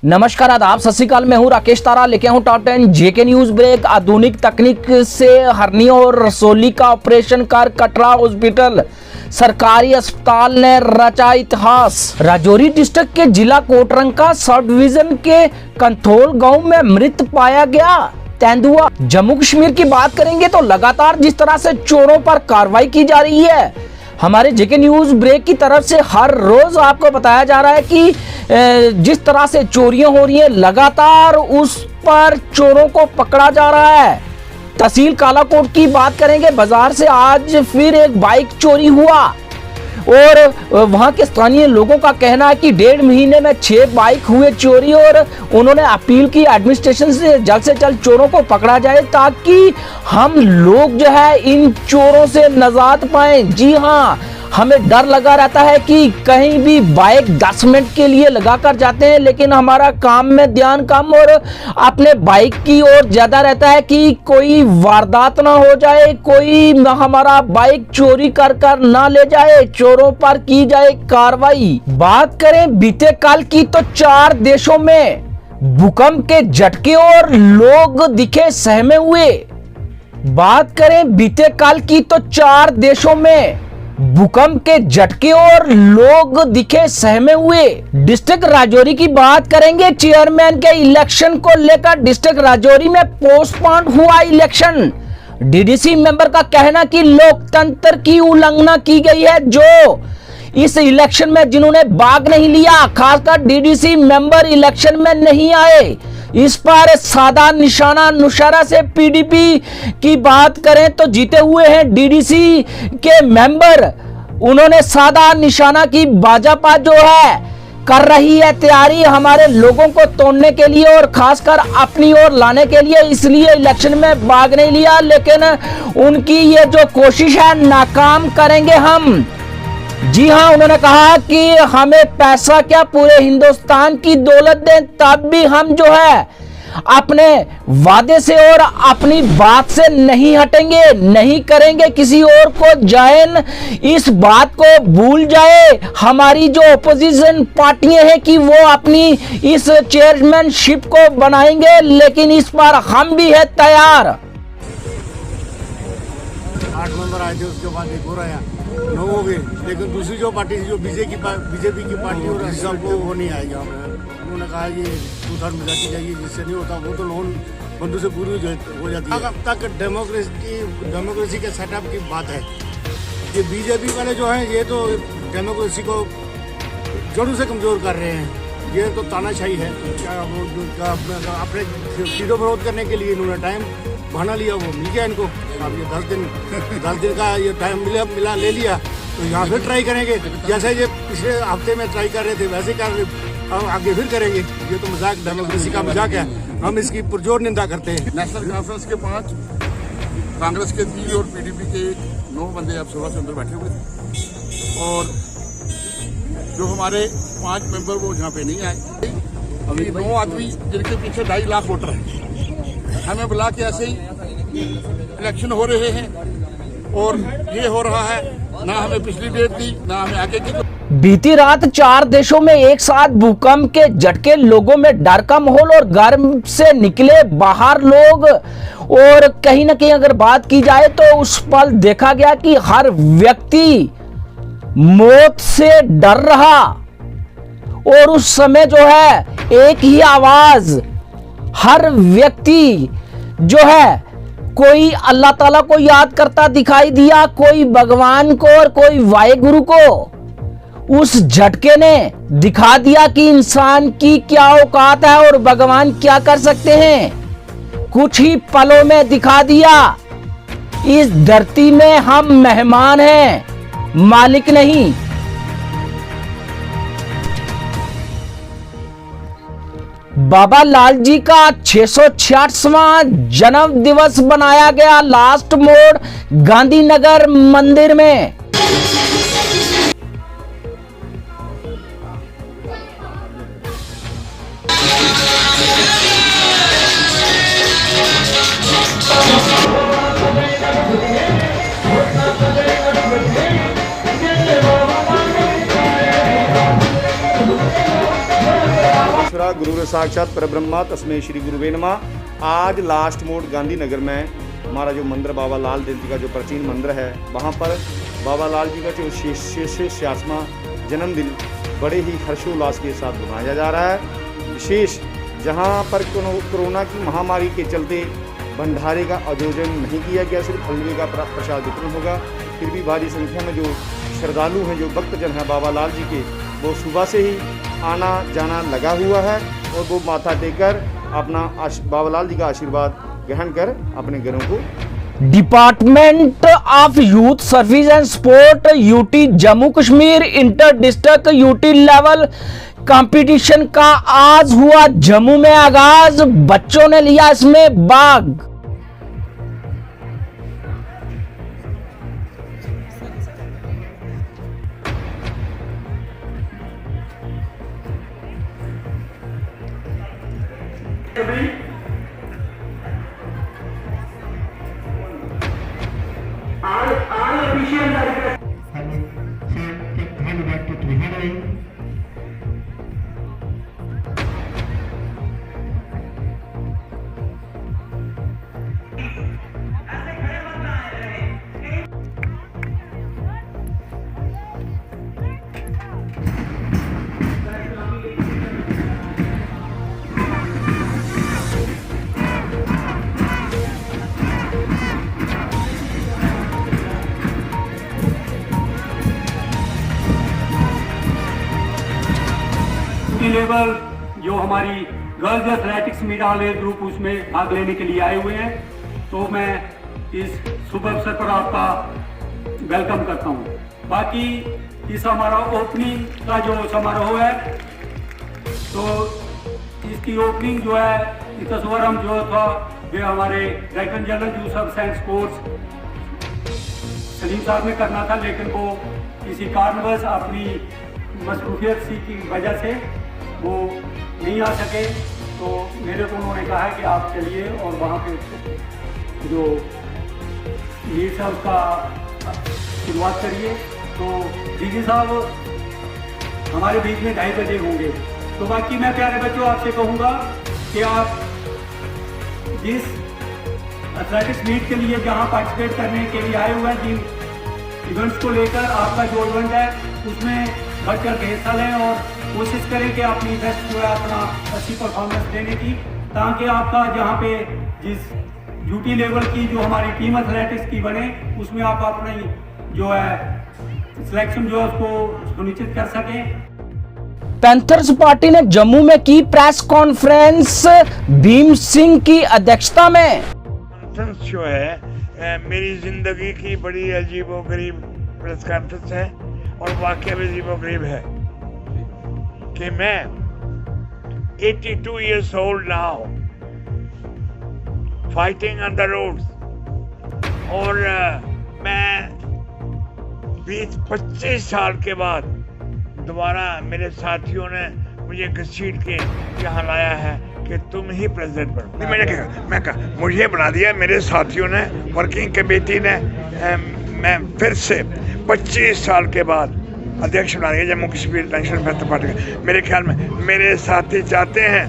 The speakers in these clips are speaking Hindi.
नमस्कार, आदाब, सत श्री अकाल। मैं हूं राकेश तारा, लेके हूं टॉप 10 जेके न्यूज ब्रेक। आधुनिक तकनीक से हरनी और रसोली का ऑपरेशन कर कटरा हॉस्पिटल सरकारी अस्पताल ने रचा इतिहास। राजौरी डिस्ट्रिक्ट के जिला कोटरंका सब डिवीजन के कंथोल गांव में मृत पाया गया तेंदुआ। जम्मू कश्मीर की बात करेंगे तो लगातार जिस तरह से चोरों पर कार्रवाई की जा रही है, हमारे जेके न्यूज ब्रेक की तरफ से हर रोज आपको बताया जा रहा है कि जिस तरह से चोरियां हो रही हैं, लगातार उस पर चोरों को पकड़ा जा रहा है। तहसील कालाकोट की बात करेंगे, बाजार से आज फिर एक बाइक चोरी हुआ और वहां के स्थानीय लोगों का कहना है कि 1.5 महीने में 6 बाइक हुए चोरी और उन्होंने अपील की एडमिनिस्ट्रेशन से जल्द चोरों को पकड़ा जाए ताकि हम लोग जो है इन चोरों से निजात पाएं। जी हाँ, हमें डर लगा रहता है कि कहीं भी बाइक 10 मिनट के लिए लगा कर जाते हैं, लेकिन हमारा काम में ध्यान कम और अपने बाइक की ओर ज्यादा रहता है कि कोई वारदात ना हो जाए, कोई हमारा बाइक चोरी कर ना ले जाए, चोरों पर की जाए कार्रवाई। बात करें बीते कल की तो 4 देशों में भूकंप के झटके और लोग दिखे सहमे हुए। बात करें बीते कल की तो 4 देशों में भूकंप के झटके और लोग दिखे सहमे हुए। डिस्ट्रिक्ट राजौरी की बात करेंगे, चेयरमैन के इलेक्शन को लेकर डिस्ट्रिक्ट राजौरी में पोस्टपोन हुआ इलेक्शन। डीडीसी मेंबर का कहना कि लोकतंत्र की उल्लंघना की गई है। जो इस इलेक्शन में जिन्होंने भाग नहीं लिया, खासकर डीडीसी मेंबर इलेक्शन में नहीं आए, इस पर सादा निशाना नुशारा से पीडीपी की बात करें तो जीते हुए हैं डीडीसी के मेंबर। उन्होंने सादा निशाना की भाजपा जो है कर रही है तैयारी हमारे लोगों को तोड़ने के लिए और खासकर अपनी ओर लाने के लिए, इसलिए इलेक्शन में भाग नहीं लिया, लेकिन उनकी ये जो कोशिश है नाकाम करेंगे हम। जी हाँ, उन्होंने कहा कि हमें पैसा क्या पूरे हिंदुस्तान की दौलत दें, तब भी हम जो है अपने वादे से और अपनी बात से नहीं हटेंगे, नहीं करेंगे किसी और को जायन। इस बात को भूल जाए हमारी जो ओपोजिशन पार्टियां हैं कि वो अपनी इस चेयरमैनशिप को बनाएंगे, लेकिन इस पर हम भी है तैयार। 8 मेंबर आए थे, उसके बाद एक हो रहा 9 हो गए, लेकिन दूसरी जो पार्टी जो बीजेपी की पार्टी और सबको वो नहीं आएगा। उन्होंने कहा कि 2/3 मेजॉरिटी चाहिए, जिससे नहीं होता वो तो लोन बंधु से पूरी हो जाती है। अब तक डेमोक्रेसी के सेटअप की बात है। ये बीजेपी वाले जो हैं ये तो डेमोक्रेसी को जड़ों से कमज़ोर कर रहे हैं। ये तो तानाशाही है। अपने सीटों विरोध करने के लिए इन्होंने टाइम बहाना लिया, वो मिल गया इनको। अब ये 10 दिन का ये टाइम मिला ले लिया, तो यहाँ फिर ट्राई करेंगे। जैसे ये पिछले हफ्ते में ट्राई कर रहे थे वैसे अब आगे फिर करेंगे। ये तो मजाक, डेमोक्रेसी का मजाक है, हम इसकी पुरजोर निंदा करते हैं। नेशनल कॉन्फ्रेंस के 5, कांग्रेस के 3 और पीडीपी के 9 बंदे अब सुबह से अंदर बैठे हुए थे और जो हमारे 5 मेंबर वो यहाँ पे नहीं आए। अभी 9 आदमी जिनके पीछे 2.5 लाख वोटर हैं, हमें बुला के ऐसे ही इलेक्शन हो रहे हैं और ये हो रहा है। ना हमें पिछली डेट दी, ना हमें आगे की। बीती रात 4 देशों में एक साथ भूकंप के झटके, लोगों में डर का माहौल और घर से निकले बाहर लोग। और कहीं ना कहीं अगर बात की जाए तो उस पल देखा गया कि हर व्यक्ति मौत से डर रहा और उस समय जो है एक ही आवाज, हर व्यक्ति जो है कोई अल्लाह ताला को याद करता दिखाई दिया, कोई भगवान को और कोई वाहेगुरु को। उस झटके ने दिखा दिया कि इंसान की क्या औकात है और भगवान क्या कर सकते हैं। कुछ ही पलों में दिखा दिया इस धरती में हम मेहमान हैं, मालिक नहीं। बाबा लाल जी का 666वां जन्म दिवस बनाया गया लास्ट मोड़ गांधीनगर मंदिर में। गुरु साक्षात परब्रह्मा तस्मै श्री गुरुवे नमः। आज लास्ट मोड गांधीनगर में हमारा जो मंदिर बाबा लाल देव जी का जो प्राचीन मंदिर है, वहाँ पर बाबा लाल जी का जो 66वां जन्मदिन बड़े ही हर्षोल्लास के साथ मनाया जा रहा है। विशेष जहाँ पर कोरोना की महामारी के चलते भंडारे का आयोजन नहीं किया गया, सिर्फ हलवे का प्रसाद वितरण होगा। फिर भी भारी संख्या में जो श्रद्धालु हैं, जो भक्तजन हैं बाबा लाल जी के, वो सुबह से ही आना जाना लगा हुआ है और वो माथा टेकर अपना बाबा लाल जी का आशीर्वाद ग्रहण कर अपने घरों को। Department of youth service and sport UT Jammu Kashmir inter district UT level competition का आज हुआ जम्मू में आगाज। बच्चों ने लिया इसमें भाग। लेवल जो हमारी गर्ल्स एथलेटिक्स मीट वाले ग्रुप उसमें भाग लेने के लिए आए हुए हैं, तो मैं इस शुभ अवसर पर आपका वेलकम करता हूं। बाकी इस हमारा ओपनिंग का जो समारोह है, तो इसकी ओपनिंग जो है, इसका शुभारंभ जो था वे हमारे director general youth service and sports Salim साहब ने करना था, लेकिन वो किसी कारणवश अपनी मसरूफियत की वजह से वो नहीं आ सके। तो मेरे को उन्होंने कहा है कि आप चलिए और वहाँ पे जो लीड है उसका शुरुआत करिए। तो डीजी साहब हमारे बीच में 2:30 बजे होंगे। तो बाकी मैं प्यारे बच्चों आपसे कहूँगा कि आप जिस एथलेटिक्स मीट के लिए जहाँ पार्टिसिपेट करने के लिए आए हुए हैं, जिन इवेंट्स को लेकर आपका जो इवेंट है उसमें बढ़ चढ़ के हिस्सा लें और कोशिश करें कि अपनी बेस्ट जो है अपना अच्छी परफॉर्मेंस देने की, ताकि आपका जहाँ पे जिस यूटी लेवल की जो हमारी टीम एथलेटिक्स की बने, उसमें आप अपनी जो है सिलेक्शन जो है उसको सुनिश्चित कर सकें। पैंथर्स पार्टी ने जम्मू में की प्रेस कॉन्फ्रेंस भीम सिंह की अध्यक्षता में। कॉन्फ्रेंस जो है मेरी जिंदगी की बड़ी अजीबोगरीब प्रेस कॉन्फ्रेंस है और वाकई में अजीबोगरीब है कि मैं 82 years old now, fighting on the roads, और मैं 20-25 साल के बाद दोबारा मेरे साथियों ने मुझे घसीट के यहाँ लाया है कि तुम ही प्रेसिडेंट बनो। मैं कहा मुझे बना दिया मेरे साथियों ने, वर्किंग कमेटी ने। मैं फिर से 25 साल के बाद अध्यक्ष बना दिया Jammu Kashmir national panther party का। मेरे ख्याल में मेरे साथी चाहते हैं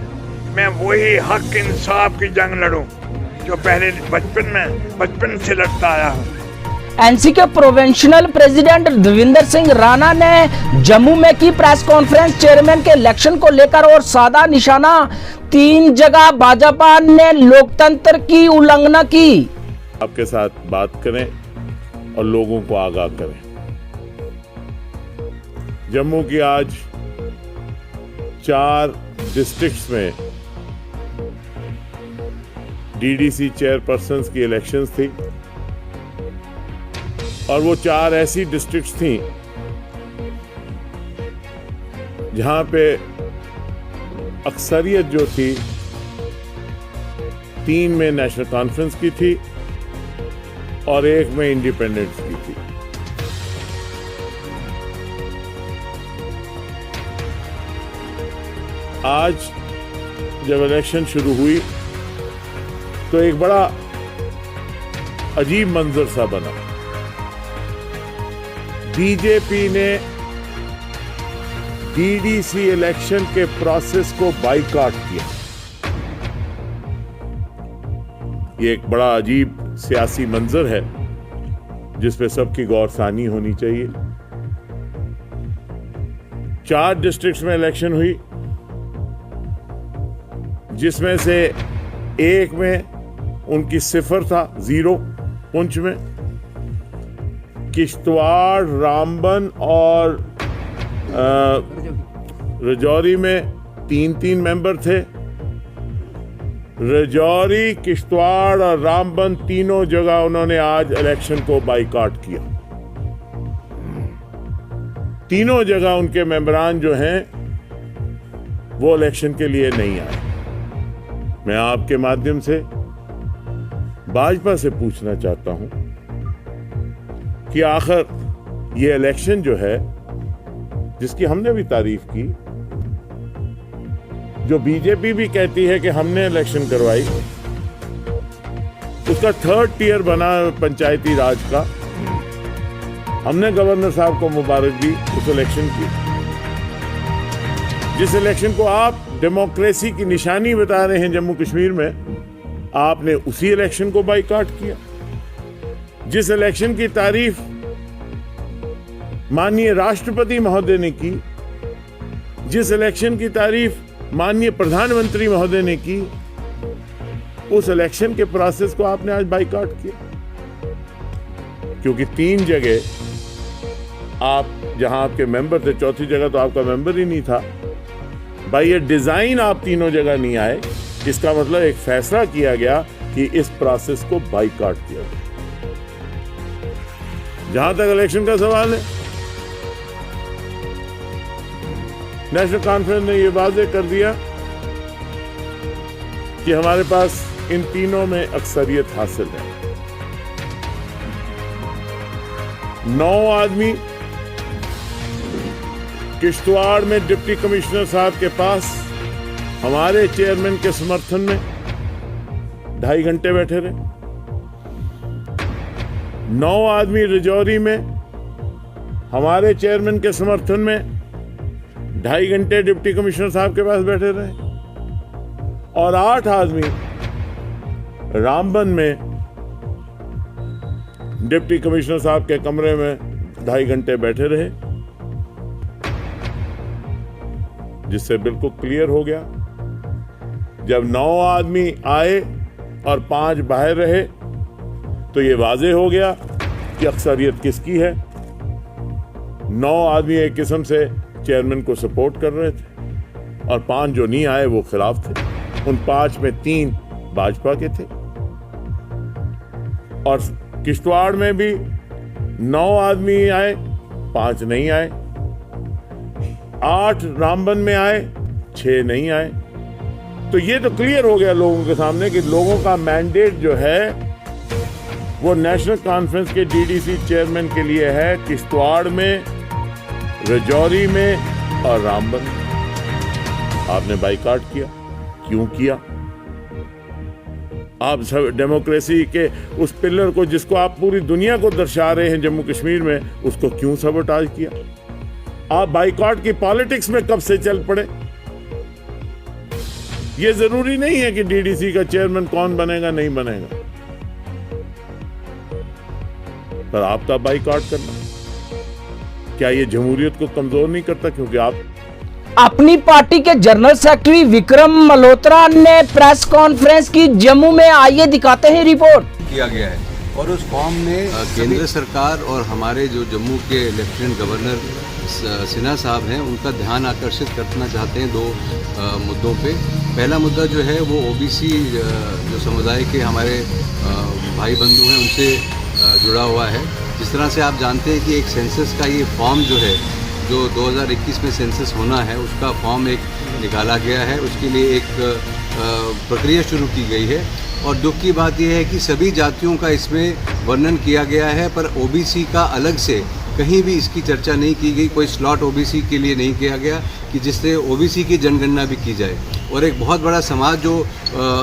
मैं वही हक इंसाफ की जंग लड़ूं जो पहले बचपन से लड़ता आया हूँ। एनसी के प्रोविंशियल प्रेसिडेंट देविंदर सिंह राणा ने जम्मू में की प्रेस कॉन्फ्रेंस चेयरमैन के इलेक्शन को लेकर और साधा निशाना 3 जगह भाजपा ने लोकतंत्र की उल्लंघना की। आपके साथ बात करें और लोगों को आगाह करें। जम्मू की आज 4 डिस्ट्रिक्ट्स में डीडीसी चेयरपर्सन्स की इलेक्शंस थी और वो 4 ऐसी डिस्ट्रिक्ट्स थी जहां पे अक्सरियत जो थी 3 में नेशनल कॉन्फ्रेंस की थी और 1 में इंडिपेंडेंस की थी। आज जब इलेक्शन शुरू हुई तो एक बड़ा अजीब मंजर सा बना। बीजेपी ने डीडीसी इलेक्शन के प्रोसेस को बाइकआउट किया। ये एक बड़ा अजीब सियासी मंजर है जिस पे सबकी गौरसानी होनी चाहिए। 4 डिस्ट्रिक्ट्स में इलेक्शन हुई, जिसमें से एक में उनकी 0 था, 0 पुंछ में। किश्तवाड़, रामबन और राजौरी में 3-3 मेंबर थे। राजौरी, किश्तवाड़ और रामबन तीनों जगह उन्होंने आज इलेक्शन को बाइकआउट किया। तीनों जगह उनके मेंबरान जो हैं वो इलेक्शन के लिए नहीं आए। मैं आपके माध्यम से भाजपा से पूछना चाहता हूं कि आखिर ये इलेक्शन जो है, जिसकी हमने भी तारीफ की, जो बीजेपी भी कहती है कि हमने इलेक्शन करवाई, उसका 3rd टियर बना पंचायती राज का। हमने गवर्नर साहब को मुबारक दी उस इलेक्शन की, जिस इलेक्शन को आप डेमोक्रेसी की निशानी बता रहे हैं जम्मू कश्मीर में, आपने उसी इलेक्शन को बाइकआउट किया। जिस इलेक्शन की तारीफ माननीय राष्ट्रपति महोदय ने की, जिस इलेक्शन की तारीफ माननीय प्रधानमंत्री महोदय ने की, उस इलेक्शन के प्रोसेस को आपने आज बाइकआउट किया। क्योंकि 3 जगह आप जहां आपके मेंबर थे, 4थी जगह तो आपका मेंबर ही नहीं था। भाई ये डिजाइन आप तीनों जगह नहीं आए, इसका मतलब एक फैसला किया गया कि इस प्रोसेस को बाइकआउट किया गया। जहां तक इलेक्शन का सवाल है, नेशनल कॉन्फ्रेंस ने यह वाज़ेह कर दिया कि हमारे पास इन तीनों में अक्सरियत हासिल है। 9 आदमी किश्तवाड़ में डिप्टी कमिश्नर साहब के पास हमारे चेयरमैन के समर्थन में 2.5 घंटे बैठे रहे। 9 आदमी राजौरी में हमारे चेयरमैन के समर्थन में 2.5 घंटे डिप्टी कमिश्नर साहब के पास बैठे रहे। और 8 आदमी रामबन में डिप्टी कमिश्नर साहब के कमरे में 2.5 घंटे बैठे रहे, जिससे बिल्कुल क्लियर हो गया। जब 9 आदमी आए और 5 बाहर रहे तो ये वाज़ेह हो गया कि अक्सरियत किसकी है। 9 आदमी एक किस्म से चेयरमैन को सपोर्ट कर रहे थे और 5 जो नहीं आए वो खिलाफ थे। उन 5 में 3 भाजपा के थे। और किश्तवाड़ में भी 9 आदमी आए, 5 नहीं आए। 8 रामबन में आए, 6 नहीं आए। तो ये तो क्लियर हो गया लोगों के सामने कि लोगों का मैंडेट जो है वो नेशनल कॉन्फ्रेंस के डीडीसी चेयरमैन के लिए है, किश्तवाड़ में, राजौरी में और रामबन में। आपने बाइकआउट किया, क्यों किया? आप सब डेमोक्रेसी के उस पिलर को जिसको आप पूरी दुनिया को दर्शा रहे हैं जम्मू कश्मीर में, उसको क्यों सबोटाज किया? आप बाइकआउट की पॉलिटिक्स में कब से चल पड़े? ये जरूरी नहीं है कि डीडीसी का चेयरमैन कौन बनेगा नहीं बनेगा, पर आपका बाइकआउट करना क्या ये जमहूरियत को कमजोर नहीं करता? क्योंकि आप अपनी पार्टी के जनरल सेक्रेटरी विक्रम मल्होत्रा ने प्रेस कॉन्फ्रेंस की जम्मू में। आइए दिखाते हैं रिपोर्ट। किया गया है और उस फॉर्म में केंद्र सरकार और हमारे जो जम्मू के लेफ्टिनेंट गवर्नर सिन्हा साहब हैं उनका ध्यान आकर्षित करना चाहते हैं 2 मुद्दों पे। पहला मुद्दा जो है वो ओबीसी जो समुदाय के हमारे भाई बंधु हैं उनसे जुड़ा हुआ है। जिस तरह से आप जानते हैं कि एक सेंसस का ये फॉर्म जो है, जो 2021 में सेंसस होना है, उसका फॉर्म एक निकाला गया है। उसके लिए एक प्रक्रिया शुरू की गई है और दुख की बात यह है कि सभी जातियों का इसमें वर्णन किया गया है, पर ओबीसी का अलग से कहीं भी इसकी चर्चा नहीं की गई। कोई स्लॉट ओबीसी के लिए नहीं किया गया कि जिससे ओबीसी की जनगणना भी की जाए। और एक बहुत बड़ा समाज जो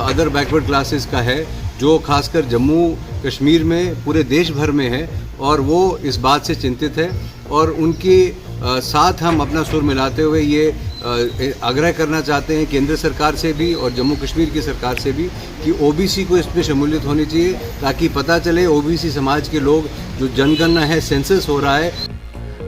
अदर बैकवर्ड क्लासेस का है, जो खासकर जम्मू कश्मीर में पूरे देश भर में है, और वो इस बात से चिंतित है और उनकी साथ हम अपना सुर मिलाते हुए ये आग्रह करना चाहते हैं केंद्र सरकार से भी और जम्मू कश्मीर की सरकार से भी कि ओबीसी को इसमें शमूलियत होनी चाहिए, ताकि पता चले ओबीसी समाज के लोग, जो जनगणना है, सेंसस हो रहा है।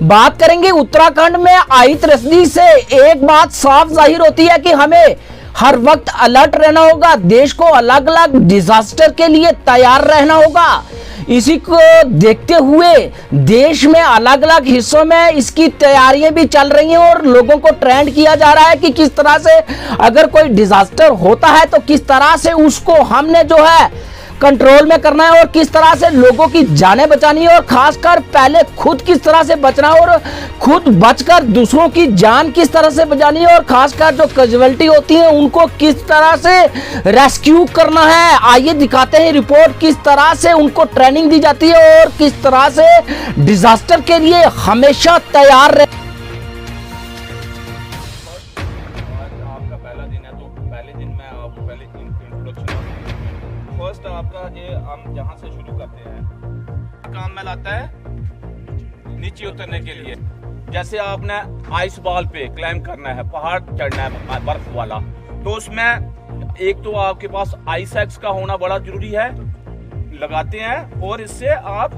बात करेंगे उत्तराखंड में आई त्रसदी से। एक बात साफ जाहिर होती है कि हमें हर वक्त अलर्ट रहना होगा, देश को अलग अलग डिजास्टर के लिए तैयार रहना होगा। इसी को देखते हुए देश में अलग अलग हिस्सों में इसकी तैयारियां भी चल रही हैं और लोगों को ट्रेंड किया जा रहा है कि किस तरह से अगर कोई डिजास्टर होता है तो किस तरह से उसको हमने जो है कंट्रोल में करना है और किस तरह से लोगों की जानें बचानी है और खासकर पहले खुद किस तरह से बचना है और खुद बचकर दूसरों की जान किस तरह से बचानी है और खासकर जो कैजुअलिटी होती है उनको किस तरह से रेस्क्यू करना है। आइए दिखाते हैं रिपोर्ट, किस तरह से उनको ट्रेनिंग दी जाती है और किस तरह से डिजास्टर के लिए हमेशा तैयार रहे। आपका पहला दिन है तो पहले दिन में आपको पहले इंट्रोडक्शन फर्स्ट आपका ये हम जहाँ से शुरू करते हैं काम में लाता है नीचे उतरने के लिए। जैसे आपने आइस बॉल पे क्लाइम करना है, पहाड़ चढ़ना है बर्फ वाला, तो उसमें एक तो आपके पास आइस एक्स का होना बड़ा जरूरी है, लगाते हैं और इससे आप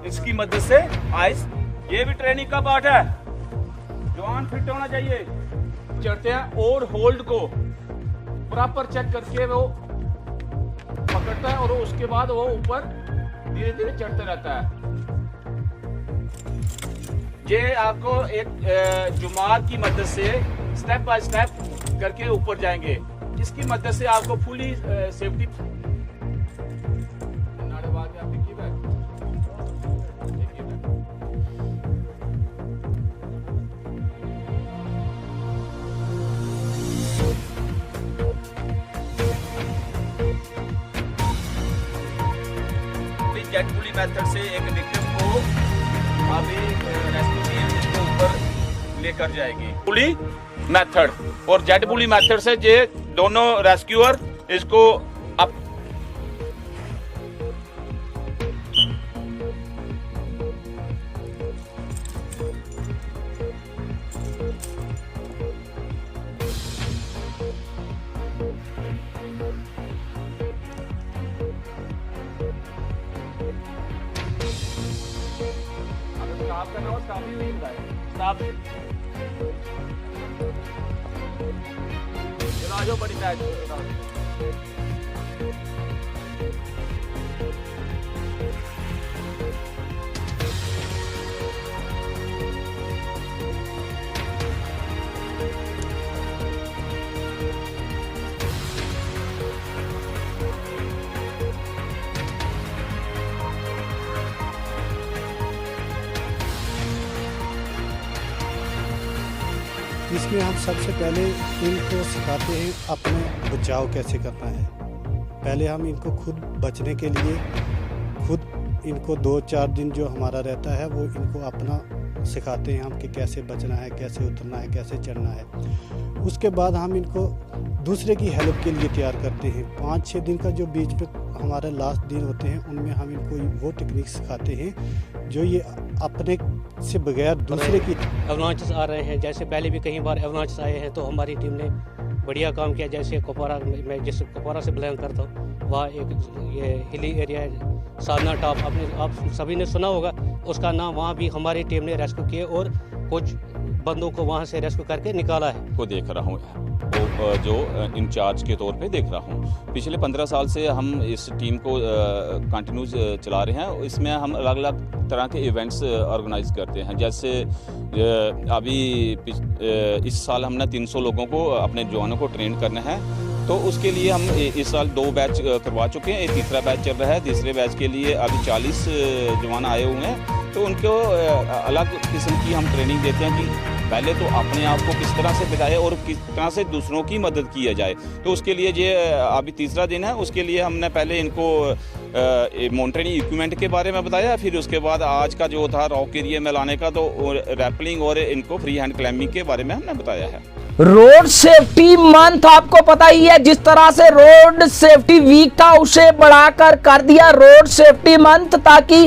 इसकी मदद से आइस, ये भी ट्रेनिंग का पार्ट है। जवान फिट होना चाहिए, चढ़ते हैं और होल्ड को प्रॉपर चेक करके वो पकड़ता है और उसके बाद वो ऊपर धीरे धीरे चढ़ते रहता है। ये आपको एक जुमार की मदद से स्टेप बाय स्टेप करके ऊपर जाएंगे। इसकी मदद से आपको फुली सेफ्टी। जेट पुली मेथड से एक विक्टिम को अभी रेस्क्यू टीम इसको ऊपर लेकर जाएगी। पुली मेथड और जेट पुली मेथड से ये दोनों रेस्क्यूअर इसको अप करना हो स्टाफ ही नहीं बताए स्टाफ चलो आ जाओ बड़ी मैच। इसमें हम सबसे पहले इनको सिखाते हैं अपने बचाव कैसे करना है। पहले हम इनको खुद बचने के लिए खुद इनको 2-4 दिन जो हमारा रहता है वो इनको अपना सिखाते हैं हम कि कैसे बचना है, कैसे उतरना है, कैसे चढ़ना है। उसके बाद हम इनको दूसरे की हेल्प के लिए तैयार करते हैं। 5-6 दिन का जो बीच में हमारे लास्ट दिन होते हैं उनमें हम इनको वो टेक्निक सिखाते हैं जो ये अपने से बगैर दूसरे की। एवलांचेस आ रहे हैं, जैसे पहले भी कई बार एवलांचेस आए हैं, तो हमारी टीम ने बढ़िया काम किया। जैसे कुपवारा, मैं जिस कुपवारा से बिलोंग करता हूँ, वहाँ एक ये हिली एरिया है साधना टॉप, आप सभी ने सुना होगा उसका नाम। वहाँ भी हमारी टीम ने रेस्क्यू किए और कुछ बंदों को वहाँ से रेस्क्यू करके निकाला है। को देख रहा हूँ जो इंचार्ज के तौर पे देख रहा हूँ। पिछले 15 साल से हम इस टीम को कंटिन्यूस चला रहे हैं। इसमें हम अलग अलग तरह के इवेंट्स ऑर्गेनाइज करते हैं। जैसे अभी इस साल हमने 300 लोगों को, अपने जवानों को ट्रेन करना है, तो उसके लिए हम इस साल 2 बैच करवा चुके हैं। एक तीसरा बैच चल रहा है। तीसरे बैच के लिए अभी 40 जवान आए हुए हैं। तो उनको अलग किस्म की हम ट्रेनिंग देते हैं कि पहले तो अपने आप को किस तरह से बचाए और किस तरह से दूसरों की मदद किया जाए। तो उसके लिए ये अभी तीसरा दिन है। उसके लिए हमने पहले इनको माउंटेनिंग इक्विपमेंट के बारे में बताया, फिर उसके बाद आज का जो था रॉक एरिया में लाने का, तो रैपलिंग और इनको फ्री हैंड क्लाइंबिंग के बारे में हमने बताया है। रोड सेफ्टी मंथ आपको पता ही है, जिस तरह से रोड सेफ्टी वीक था उसे बढ़ाकर कर दिया रोड सेफ्टी मंथ, ताकि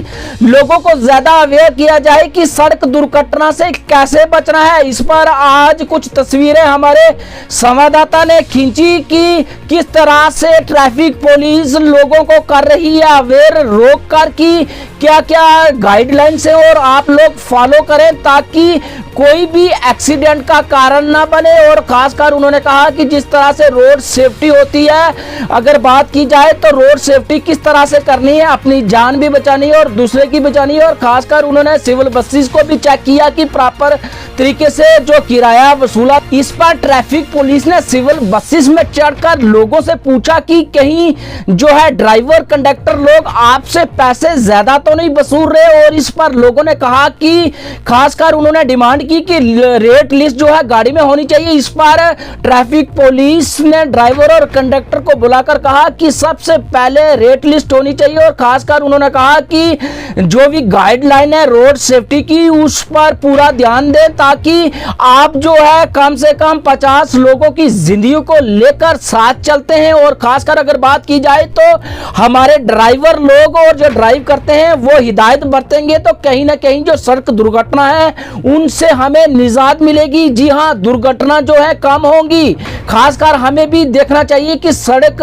लोगों को ज्यादा अवेयर किया जाए कि सड़क दुर्घटना से कैसे बचना है। इस पर आज कुछ तस्वीरें हमारे संवाददाता ने खींची कि किस तरह से ट्रैफिक पुलिस लोगों को कर रही है अवेयर, रोक कर कि क्या क्या गाइडलाइंस है और आप लोग फॉलो करें ताकि कोई भी एक्सीडेंट का कारण ना बने। और खासकर उन्होंने कहा कि जिस तरह से रोड सेफ्टी होती है, अगर बात की जाए तो रोड सेफ्टी किस तरह से करनी है, अपनी जान भी बचानी है और दूसरे की बचानी है। और खासकर उन्होंने सिविल बसेस को भी चेक किया कि प्रॉपर तरीके से जो किराया वसूला। इस पर ट्रैफिक पुलिस ने सिविल बसेस में चढ़कर लोगों से पूछा कि कहीं जो है ड्राइवर कंडक्टर लोग आपसे पैसे ज्यादा तो नहीं वसूल रहे। और इस पर लोगों ने कहा कि खासकर उन्होंने डिमांड की कि रेट लिस्ट जो है गाड़ी में होनी चाहिए। इस पर ट्रैफिक पुलिस ने ड्राइवर और कंडक्टर को बुलाकर कहा कि सबसे पहले रेट लिस्ट होनी चाहिए। और खासकर उन्होंने कहा कि जो भी गाइडलाइन है रोड सेफ्टी की उस पर पूरा ध्यान दें, ताकि आप जो है कम से कम 50 लोगों की जिंदगी को लेकर साथ चलते हैं। और खासकर अगर बात की जाए तो हमारे ड्राइवर लोग और जो ड्राइव करते हैं वो हिदायत बरतेंगे तो कहीं ना कहीं जो सड़क दुर्घटना है उनसे हमें निजात मिलेगी। जी हाँ, दुर्घटना जो है कम होंगी। खासकर हमें भी देखना चाहिए कि सड़क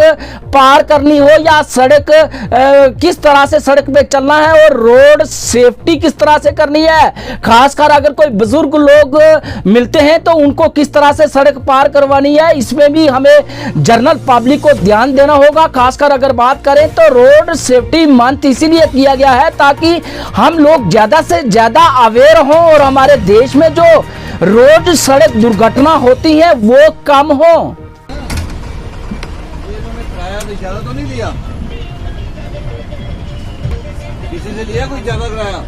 पार करनी हो या सड़क किस तरह से सड़क पे चलना है और रोड सेफ्टी किस तरह से करनी है। खासकर अगर कोई बुजुर्ग लोग मिलते हैं तो उनको किस तरह से सड़क पार करवानी है, इसमें भी हमें जनरल पब्लिक को ध्यान देना होगा। खासकर अगर बात करें तो रोड सेफ्टी मंथ इसीलिए किया गया है ताकि हम लोग ज्यादा से ज्यादा अवेयर हों और हमारे देश में जो रोड सड़क दुर्घटना होती है वो कम हो। इशारा तो नहीं लिया किसी से, लिया कोई ज्यादा कराया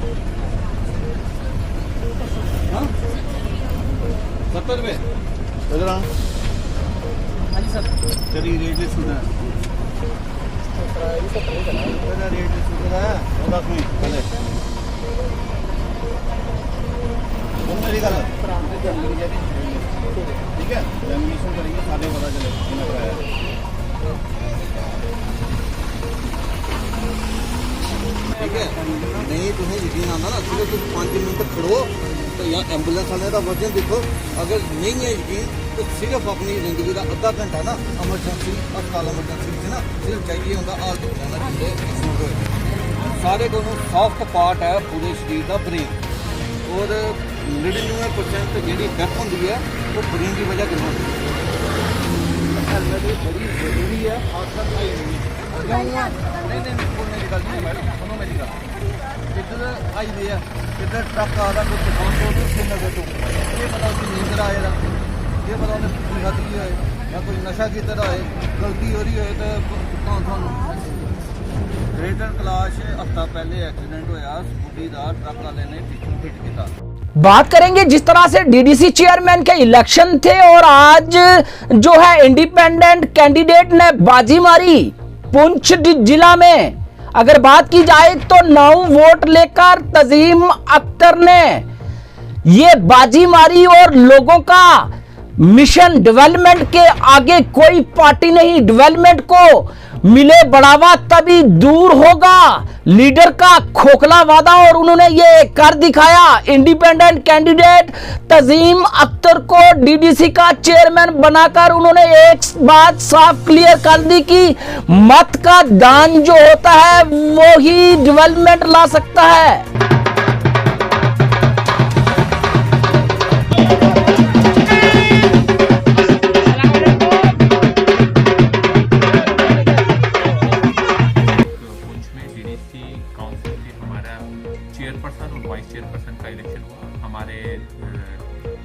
70 रुपए चलिए रेट लिस्ट सुना रेट लिस्ट सुना है 10 मिनट पहले मेरी गल ठीक है, लेमिनेशन करेंगे साढ़े पता चले कितना कराया। ठीक है, नहीं तुम्हें यकीन आना ना सिर्फ तुम 5 मिनट तक खड़ो तो यहाँ एम्बुलेंस वाले का वजन देखो। अगर नहीं है यकीन तो सिर्फ अपनी जिंदगी का अद्धा घंटा ना एमरजेंसी अस्पताल एमरजेंसी ना सिर्फ चाहिए होंगे हाल जाना चाहिए। सारे को सॉफ्ट पार्ट है पूरे शरीर का ब्रेन और 99% जी डेथ होती है वो ब्रेन की वजह से होती है। हेलमेट बड़ी जरूरी है। नहीं बोलने की गल नहीं है मैडम, सुनो मेरी गल। इधर आई दी है, इधर ट्रक आ रहा कोई पठानकोट तो श्रीनगर तो ये पता उसकी नींद आएगा, ये पता उन्हें कुछ खाती है या कोई नशा की तरह है गलती हो रही है तो थानू ग्रेटर क्लास हफ्ता पहले एक्सीडेंट होया स्कूटी का ट्रक वाले ने पिछू हिट किया। बात करेंगे जिस तरह से डीडीसी चेयरमैन के इलेक्शन थे और आज जो है इंडिपेंडेंट कैंडिडेट ने बाजी मारी पुंछ जिला में। अगर बात की जाए तो 9 वोट लेकर तजीम अख्तर ने ये बाजी मारी और लोगों का मिशन डेवलपमेंट के आगे कोई पार्टी नहीं। डेवलपमेंट को मिले बढ़ावा तभी दूर होगा लीडर का खोखला वादा और उन्होंने ये कर दिखाया। इंडिपेंडेंट कैंडिडेट तजीम अख्तर को डीडीसी का चेयरमैन बनाकर उन्होंने एक बात साफ क्लियर कर दी कि मत का दान जो होता है वो ही डेवलपमेंट ला सकता है। चेयरपर्सन और वाइस चेयरपर्सन का इलेक्शन हुआ। हमारे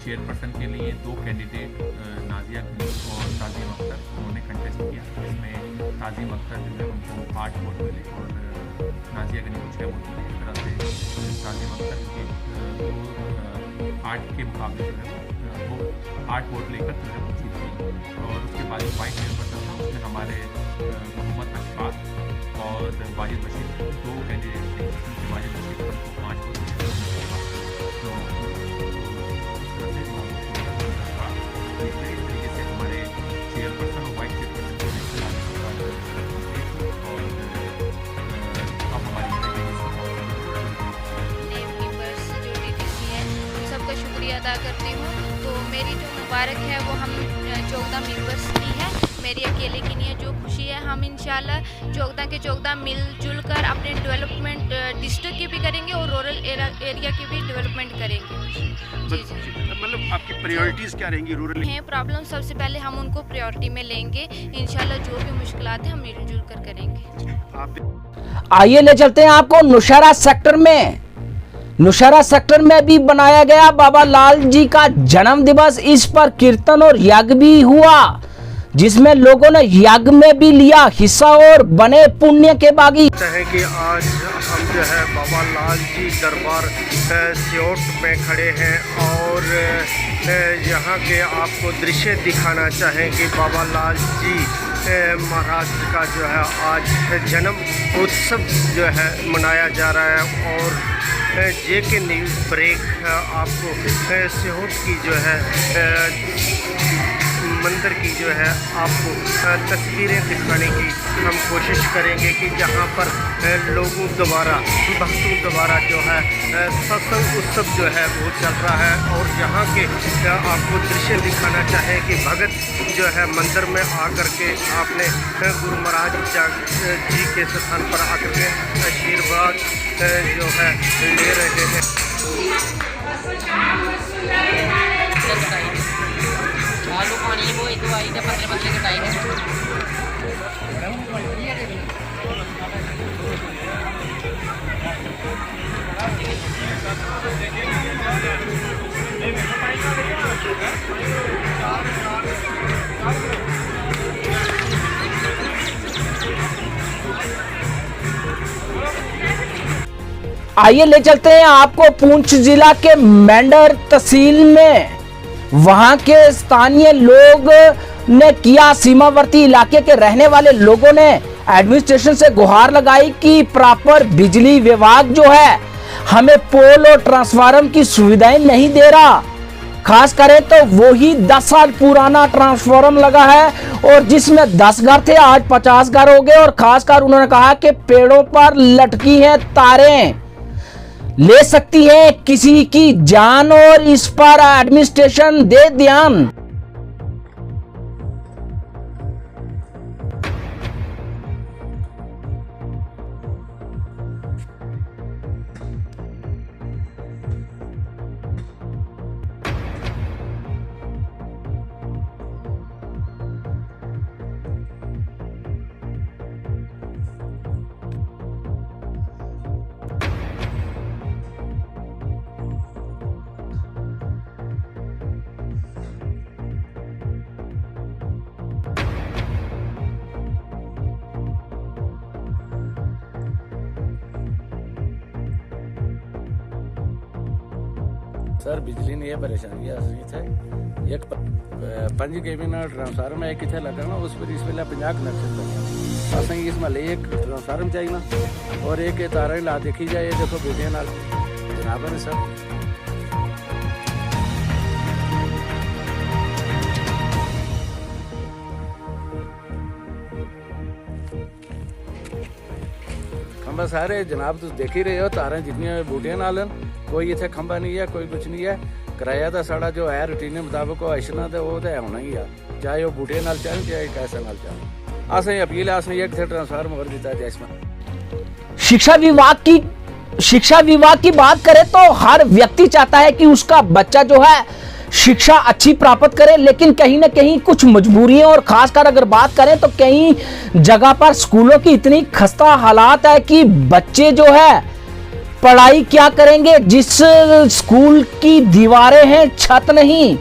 चेयरपर्सन के लिए 2 कैंडिडेट नाजिया गनी और ताजीम अख्तर उन्होंने कंटेस्ट किया। इसमें ताजीम अख्तर जो है उनको 8 वोट मिले और नाजिया गनी को 6 वोट मिले। इस तरह से ताजीम अख्तर के 8 के मुकाबले जो है वो 8 वोट लेकर जो है वो जीत गई। और उसके बाद जो वाइस चेयरपर्सन था उसमें हमारे मोहम्मद अशफाक और वाजिद बशीर 2 कैंडिडेट थे। वाजिद बशीर को 5 वोट मिले। तो इस तरह से मेंबर्स की है, मेरी अकेले की नहीं है। जो खुशी है हम इंशाल्लाह चौकदा के चौकदा मिलजुल कर अपने डेवलपमेंट डिस्ट्रिक्ट की भी करेंगे और रूरल एरिया की भी डेवलपमेंट करेंगे। जी जी, मतलब आपकी प्रायोरिटीज़ क्या रहेंगी रूरल हैं प्रॉब्लम, सबसे पहले हम उनको प्रायोरिटी में लेंगे। इंशाल्लाह जो भी मुश्किलात है हम मिलजुल कर करेंगे। आइए ले चलते हैं आपको नौशहरा सेक्टर में। नौशहरा सेक्टर में भी बनाया गया बाबा लाल जी का जन्म दिवस। इस पर कीर्तन और यज्ञ भी हुआ, जिसमें लोगों ने यज्ञ में भी लिया हिस्सा और बने पुण्य के बागी। है कि आज हम जो है बाबा लाल जी दरबार सियोट में खड़े हैं और यहाँ के आपको दृश्य दिखाना चाहें कि बाबा लाल जी महाराज का जो है आज जन्म उत्सव जो है मनाया जा रहा है। और JK न्यूज़ ब्रेक आपको सियोट की जो है मंदिर की जो है आपको तस्वीरें दिखाने की हम कोशिश करेंगे कि जहाँ पर लोगों द्वारा भक्तों द्वारा जो है सत्संग उत्सव जो है वो चल रहा है। और यहाँ के आपको दृश्य दिखाना चाहे कि भगत जो है मंदिर में आकर के आपने गुरु महाराज जी के स्थान पर आकर के आशीर्वाद जो है ले रहे हैं। आलू पानी वो एक आई थे पतले पतले कटाई है। आइए ले चलते हैं आपको पुंछ जिला के मेंढर तहसील में। वहां के स्थानीय लोग ने किया, सीमावर्ती इलाके के रहने वाले लोगों ने एडमिनिस्ट्रेशन से गुहार लगाई कि प्रॉपर बिजली विभाग जो है हमें पोल और ट्रांसफार्मर की सुविधाएं नहीं दे रहा। खास करें तो वो ही 10 साल पुराना ट्रांसफार्मर लगा है और जिसमें 10 घर थे आज 50 घर हो गए। और खासकर उन्होंने कहा कि पेड़ों पर लटकी हैं तारें, ले सकती है किसी की जान और इस पर एडमिनिस्ट्रेशन दे ध्यान। सर बिजली नहीं है, परेशानी है। एक 5 kV ट्रांसफार्मर में एक इतना लगाना, उस पर इस वेला 50 कनेक्शन करना। असें इसमें एक ट्रांसफार्मर चाहिए और एक तारा ला देखी जाए। ये देखो बेटे नाल जनाब ने सर खंबा सारे जनाब तुम देख ही रहे हो, तारें जितनी बूटियां नाल कोई इतने खंबा नहीं है, कोई कुछ नहीं है। किराया तो साड़ा जो है रूटीन मुताबिक आइशना तो वो तो होना ही है, चाहे वो बूटे नाल चाहे चाहे कैसे नाल चाहे। असें अपील है असें एक ट्रांसफार्मर और दिता जाए इसमें। शिक्षा विभाग की बात करें तो हर व्यक्ति चाहता है कि उसका बच्चा जो है शिक्षा अच्छी प्राप्त करे, लेकिन कहीं ना कहीं कुछ मजबूरियां और खासकर अगर बात करें तो कई जगह पर स्कूलों की इतनी खस्ता हालात है कि बच्चे जो है पढ़ाई क्या करेंगे, जिस स्कूल की दीवारें हैं छत नहीं।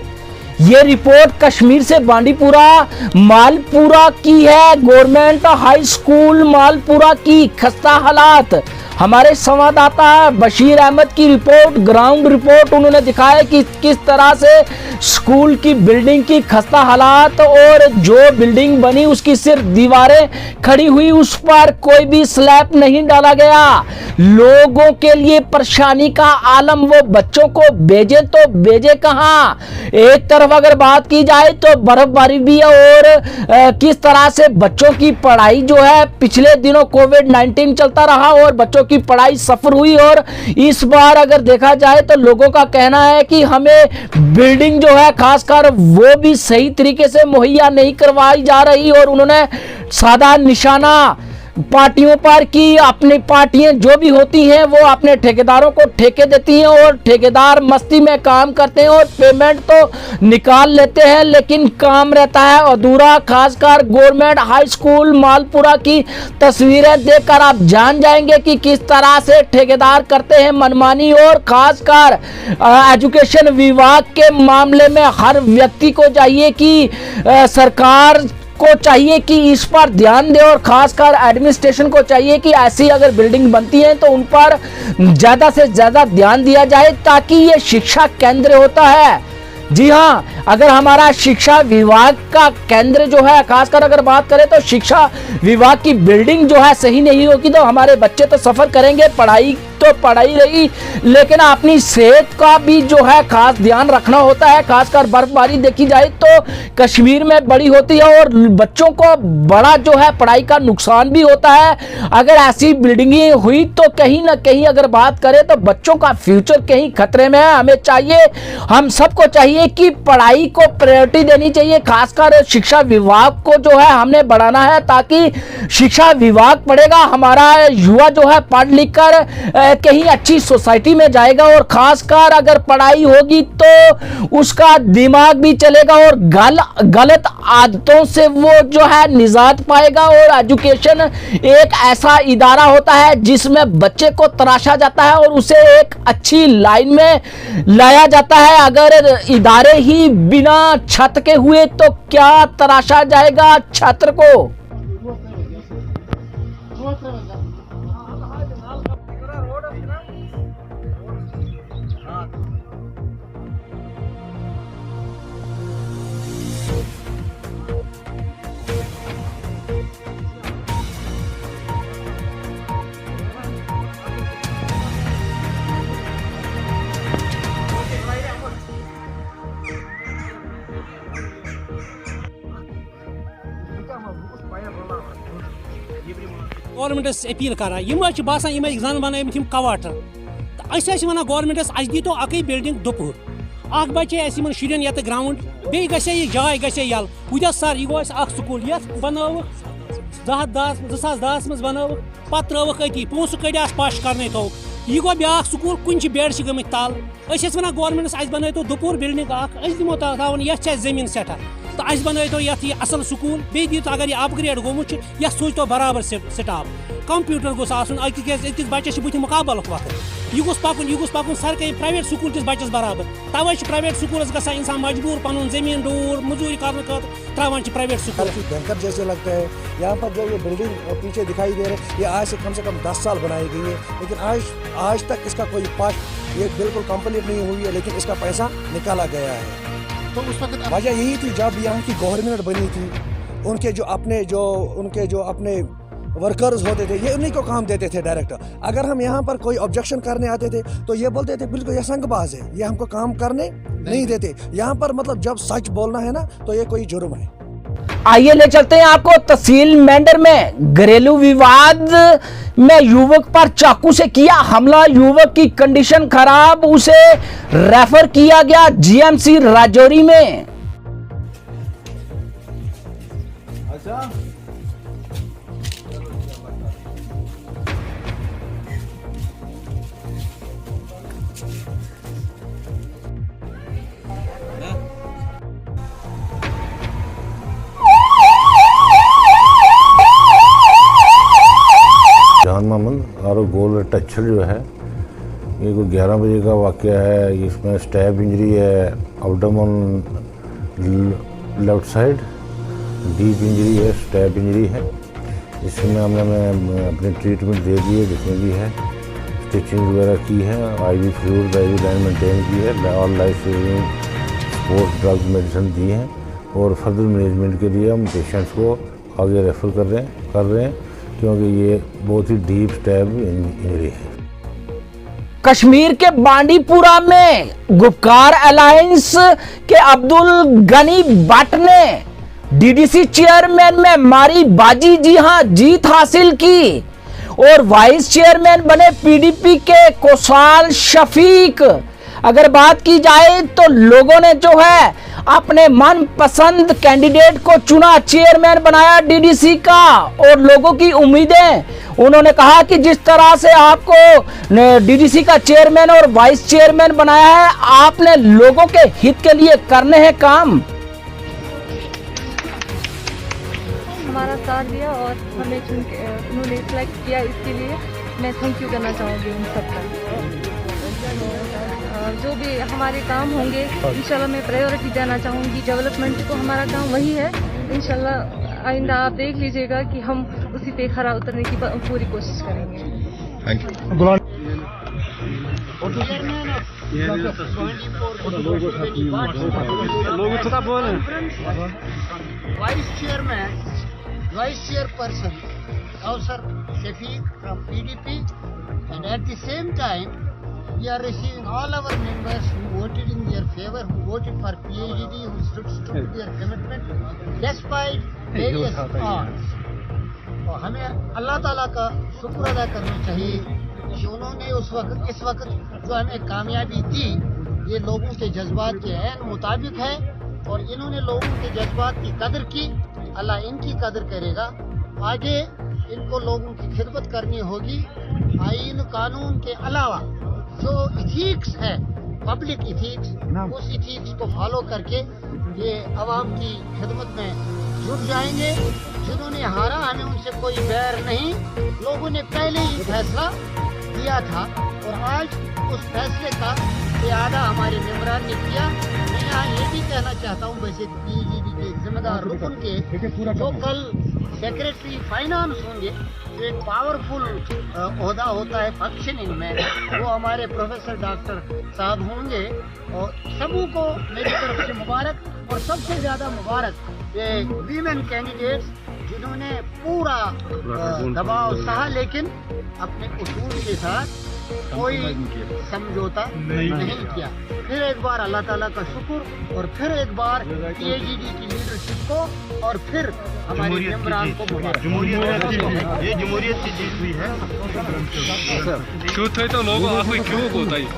ये रिपोर्ट कश्मीर से बांडीपुरा मालपुरा की है। गवर्नमेंट हाई स्कूल मालपुरा की खस्ता हालात। हमारे संवाददाता बशीर अहमद की रिपोर्ट, ग्राउंड रिपोर्ट उन्होंने दिखाया कि किस तरह से स्कूल की बिल्डिंग की खस्ता हालात और जो बिल्डिंग बनी उसकी सिर्फ दीवारें खड़ी हुई, उस पर कोई भी स्लैब नहीं डाला गया। लोगों के लिए परेशानी का आलम, वो बच्चों को भेजे तो भेजे कहां। एक तरफ अगर बात की जाए तो बर्फबारी भी है और किस तरह से बच्चों की पढ़ाई जो है, पिछले दिनों कोविड-19 चलता रहा और बच्चों की पढ़ाई सफर हुई। और इस बार अगर देखा जाए तो लोगों का कहना है कि हमें बिल्डिंग जो है खासकर वो भी सही तरीके से मुहैया नहीं करवाई जा रही, और उन्होंने साधा निशाना पार्टियों पर कि अपनी पार्टियां जो भी होती हैं वो अपने ठेकेदारों को ठेके देती हैं और ठेकेदार मस्ती में काम करते हैं और पेमेंट तो निकाल लेते हैं लेकिन काम रहता है अधूरा। खासकर गवर्नमेंट हाई स्कूल मालपुरा की तस्वीरें देखकर आप जान जाएंगे कि किस तरह से ठेकेदार करते हैं मनमानी। और खासकर एजुकेशन विभाग के मामले में हर व्यक्ति को चाहिए कि सरकार को चाहिए कि इस पर ध्यान दे और खासकर एडमिनिस्ट्रेशन को चाहिए कि ऐसी अगर बिल्डिंग बनती है तो उन पर ज्यादा से ज्यादा ध्यान दिया जाए ताकि ये शिक्षा केंद्र होता है। जी हाँ, अगर हमारा शिक्षा विभाग का केंद्र जो है खासकर अगर बात करें तो शिक्षा विभाग की बिल्डिंग जो है सही नहीं होगी तो हमारे बच्चे तो सफर करेंगे, पढ़ाई तो पढ़ाई रही लेकिन अपनी सेहत का भी जो है खास ध्यान रखना होता है। खासकर बर्फबारी देखी जाए तो कश्मीर में बड़ी होती है और बच्चों को बड़ा जो है पढ़ाई का नुकसान भी होता है। अगर ऐसी बिल्डिंगें हुई तो कहीं ना कहीं अगर बात करें तो बच्चों का फ्यूचर कहीं खतरे में है। हमें चाहिए, हम सबको चाहिए कि पढ़ाई को प्रायोरिटी देनी चाहिए। खासकर शिक्षा विभाग को जो है हमने बढ़ाना है ताकि शिक्षा विभाग पढ़ेगा, हमारा युवा जो है पढ़ लिख कर कहीं अच्छी सोसाइटी में जाएगा और खासकर अगर पढ़ाई होगी तो उसका दिमाग भी चलेगा और गलत आदतों से वो जो है निजात पाएगा। और एजुकेशन एक ऐसा इदारा होता है जिसमें बच्चे को तराशा जाता है और उसे एक अच्छी लाइन में लाया जाता है। अगर इदारे ही बिना छत के हुए तो क्या तराशा जाएगा छात्र को। गवर्नमेंटस अपील कर बासान यम जन बनाम कवाटर तो वन गवर्नमेंटस दी तो अक बिल्डिंग दुपुर अख बचे शुरन ये ग्राउंड बे जाय गे यल वुद सर यह गो स्कूल ये बनव 2010 मज बनव पे त्रवक अति पोस कड़ पश कर तो यह गो ब्या स्कूल कुन बेड गम तल वन गवर्नमेंटस बन तो दुपुर बिल्डिंग दिमो तावन ये जमीन सठा तो बन तो ये असल स्कूल बे दी तो अगर यह अपग्रेड गोमुत यह सोच तो बराबर स्टाफ कंप्यूटर गोस अकिस बच्चस बुथ मुकाबल वक्त यह गोस पकुन सरकारी प्राइवेट स्कूल किस बच्चस बराबर तवे प्राइवेट स्कूल गसा इंसान मजबूर पन जमीन दूर मजूरी कर त्रावान प्राइवेट स्कूल भयंकर जैसे लगता है। यहाँ पर जो ये बिल्डिंग पीछे दिखाई दे रहे हैं ये आज से कम 10 साल बनाई गई है लेकिन आज तक इसका कोई पार्ट ये बिल्कुल कंप्लीट नहीं हुई है लेकिन इसका पैसा निकाला गया है। तो उस वक्त वजह यही थी जब यहाँ की गवर्नमेंट बनी थी उनके जो अपने वर्कर्स होते थे ये उन्हीं को काम देते थे डायरेक्ट। अगर हम यहाँ पर कोई ऑब्जेक्शन करने आते थे तो ये बोलते थे बिल्कुल ये संगबाज है, ये हमको काम करने नहीं देते। यहाँ पर मतलब जब सच बोलना है ना तो ये कोई जुर्म है। आइए ले चलते हैं आपको तहसील मेंढर में घरेलू विवाद में युवक पर चाकू से किया हमला। युवक की कंडीशन खराब, उसे रेफर किया गया जीएमसी राजौरी में। अच्छा जान मोहम्मद और गोल टचर जो है ये कोई 11 बजे का वाक़या है। इसमें स्टैब इंजरी है abdomen left side, deep injury है, स्टैब इंजरी है। इसमें हमने अपनी ट्रीटमेंट दे दी है जिसमें भी है, स्टिचिंग वगैरह की है, IV fluid IV line maintain की है और life saving support drugs medicine दी हैं और फर्दर मैनेजमेंट के लिए हम पेशेंट्स को आगे रेफ़र कर रहे हैं क्योंकि ये बहुत ही डीप स्टैब इंजरी है। कश्मीर के बांडीपुरा में गुपकार अलायंस के अब्दुल गनी भट्ट ने डीडीसी चेयरमैन में मारी बाजी, जी हां जीत हासिल की और वाइस चेयरमैन बने पीडीपी के कौसाल शफीक। अगर बात की जाए तो लोगों ने जो है अपने मनपसंद कैंडिडेट को चुना, चेयरमैन बनाया डीडीसी का, और लोगों की उम्मीदें, उन्होंने कहा कि जिस तरह से आपको डीडीसी का चेयरमैन और वाइस चेयरमैन बनाया है, आपने लोगों के हित के लिए करने हैं काम। हमारा साथ दिया और हमें चुन के उन्होंने सिलेक्ट किया, इसके लिए मैं थैंक यू करना चाहूँगी उन सबका। जो भी हमारे काम होंगे इंशाल्लाह मैं प्रायोरिटी देना चाहूँगी, डेवलपमेंट को हमारा काम वही है। इंशाल्लाह आइंदा आप देख लीजिएगा कि हम उसी पे खरा उतरने की पूरी कोशिश करेंगे। Thank you. Vice chairperson Kausar Shafiq from PDP, and at the same time we are receiving all our members who voted in their favor, who voted for PAGD, who stood to their commitment despite various odds. और हमें अल्लाह ताला का शुक्र अदा करना चाहिए कि उन्होंने इस वक्त जो हमें कामयाबी दी, ये लोगों के जज्बात के ऐन मुताबिक है, और इन्होंने लोगों के जज्बात की कदर की, अल्लाह इनकी कदर करेगा। आगे इनको लोगों की खिदमत करनी होगी। आईन कानून के अलावा जो इथिक्स है, पब्लिक इथिक्स, उस इथिक्स को फॉलो करके ये अवाम की खिदमत में जुट जाएंगे। जिन्होंने हारा, हमें उनसे कोई बैर नहीं, लोगों ने पहले ही फैसला किया था, और आज उस फैसले का इआदा हमारे मेंबरान ने किया। मैं यहाँ ये भी कहना चाहता हूँ, वैसे पीजीडी के जिम्मेदार रुकन के जो कल सेक्रेटरी फाइनेंस होंगे, जो एक पावरफुल ओहदा होता है फंक्शनिंग में, वो हमारे प्रोफेसर डॉक्टर साहब होंगे। और सबों को मेरी तरफ से मुबारक, और सबसे ज़्यादा मुबारक ये वीमेन कैंडिडेट्स जिन्होंने पूरा दबाव सहा, लेकिन अपने उसूल के साथ कोई समझौता नहीं किया। फिर एक बार अल्लाह ताला का शुक्र, और फिर एक बार पीएजीडी की लीडरशिप को, और फिर हमारे मेंबरान को मुबारक। ये जमहूरियत की जीत हुई है। क्यों थे तो लोग आपको क्यों बताइए?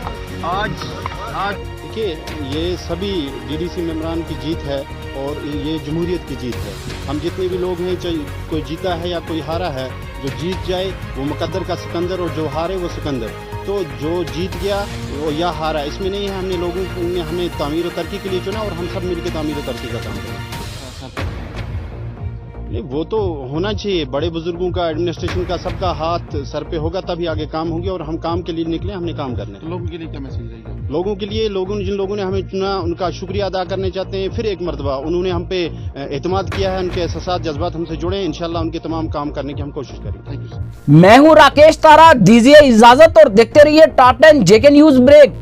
आज देखिए, ये सभी डीडीसी मेंबरान की जीत है, और ये जमहूरियत की जीत है। हम जितने भी लोग हैं, चाहे कोई जीता है या कोई हारा है, जो जीत जाए वो मुकद्दर का सिकंदर, और जो हारे वो सिकंदर। तो जो जीत गया वो या हारा, इसमें नहीं है। हमने लोगों ने हमें तामीर और तरक्की के लिए चुना, और हम सब मिलकर तामीर और तरक्की का काम करें। नहीं, वो तो होना चाहिए। बड़े बुजुर्गों का, एडमिनिस्ट्रेशन का, सबका हाथ सर पे होगा, तभी आगे काम होंगे। और हम काम के लिए निकले, हमने काम करने। तो लोगों के लिए क्या मैसेज रहेगा? लोगों के लिए, जिन लोगों ने हमें चुना, उनका शुक्रिया अदा करने चाहते हैं। फिर एक मरतबा उन्होंने हम पे एतमाद किया है, उनके एहसास जज्बात हमसे जुड़े हैं। इंशाल्लाह उनके तमाम काम करने की हम कोशिश करेंगे। Thank you. मैं हूं राकेश तारा, दीजिए इजाजत और देखते रहिए टॉप 10 जेके न्यूज ब्रेक।